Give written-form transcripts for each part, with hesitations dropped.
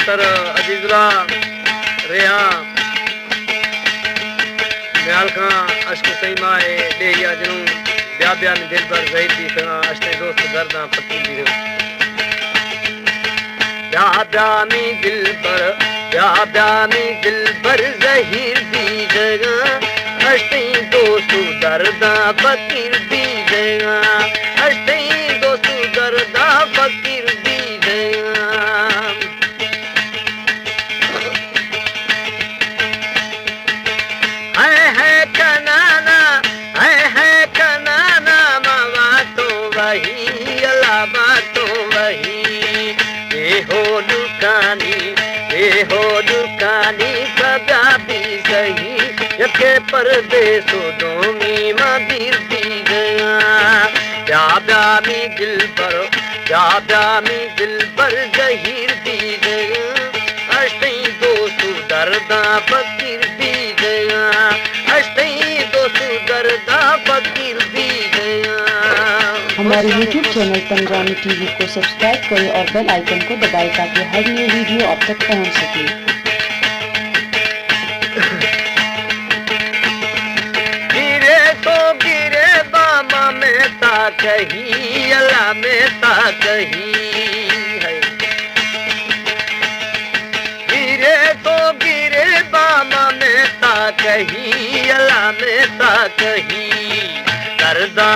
पुत्र अजीजुला रेहा म्याल खां अश्क सईमा है देहिया जनू ब्या ब्या में दिल पर जहीर दी सगा अश्ने दोस्त दर्दा पत्ती दी रहो ब्या ब्या में दिल पर जहीर दी जगा अश्ने दोस्त दर्दा फकीर दी जगा अश्ने दोस्त दर्दा फकीर दी जगा है कनाना मावा तो वही अलावा तो वही ए हो दुकानी कदा भी सही यके परदेसो दोमी मदीर दी गया ब्या मी दिल पर जहीर दी गया अष्टई दोस्तू दर्दा फकीर दी गया अष्टई दोस्तू दर्दा फकीर दी गया। हमारे YouTube चैनल पंग्रामी टीवी को सब्सक्राइब करें और बेल आइकन को दबाएं ताकि हर नई वीडियो आप तक पहुंच सके। गिरे बामा में ता कही अला में ता कही है गिरे बामा में ता कही अला में ता कही दर्दा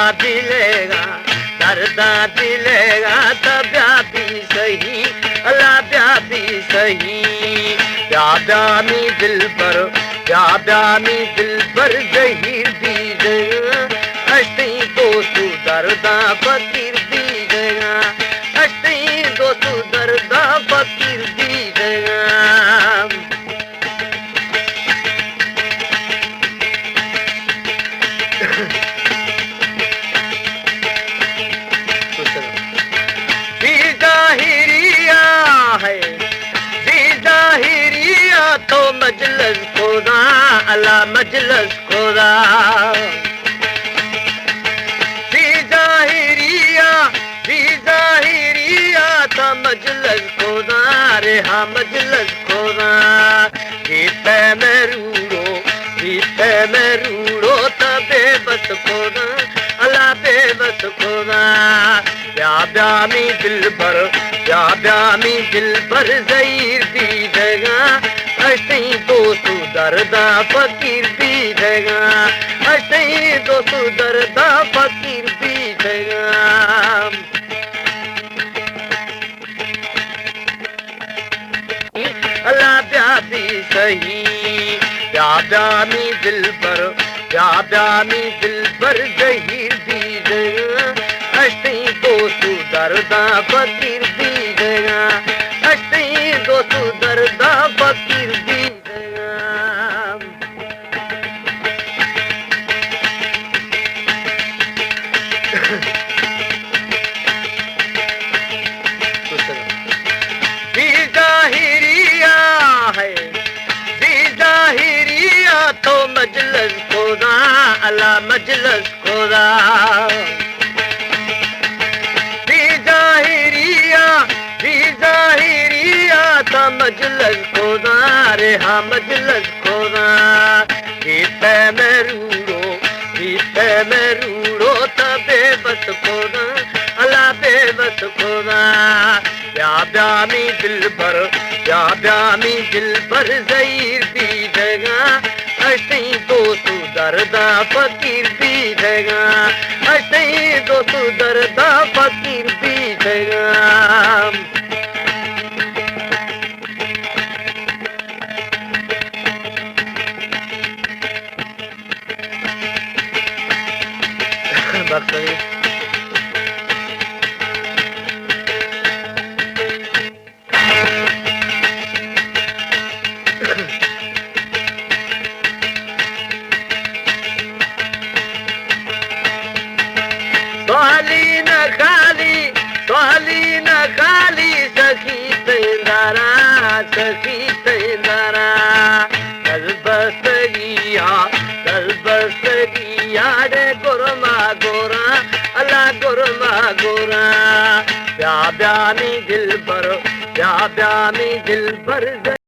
दिलेगा तब्या भी सही अला ब्या भी सही ब्या मी दिल पर जहीर दी गया अष्टई दोस्तू दर्दा फकीर दी गया अष्टई दोस्तू दर्दा फकीर दी गया। ज़ाहिरिया तो मजलिस खुदा अला मजलिस खुदा ज़ाहिरिया तो मजलिस खुदा रेहा मजलिस खुदा गीते में रूड़ो तबे बस खुदा अला बेबस खुदा ब्या मी दिल पर जहीर दी जगा अष्टई दोस्तू दर्दा फकीर दी जगा अष्टई दोस्तू दर्दा फकीर दी जगा। अला ब्या भी सही ब्या मी दिल पर जहीर दी जगा अष्टई दोस्तू दर्दा फकीर दी जगा अष्टई दोस्तू दर्दा फकीर दी जगा। ज़ाहिरिया तो मजलिस खुदा अला मजलिस खुदा ज़ाहिरिया तो मजलिस खुदा रेहा मजलिस खुदा गीते में रूड़ो तबे बस खुदा अला बेबस खुदा ब्या मी दिल पर जहीर दी जगा अष्टई दोस्तू दर्दा फकीर दी जगा अष्टई दोस्तू दर्दा फकीर दी जगा। सोहली न खाली सखी तेंदारा कल बसगिया रे गुरमा गोरा अला गुरमा गोरा ब्या मी दिल पर ब्या ब्या में दिल भर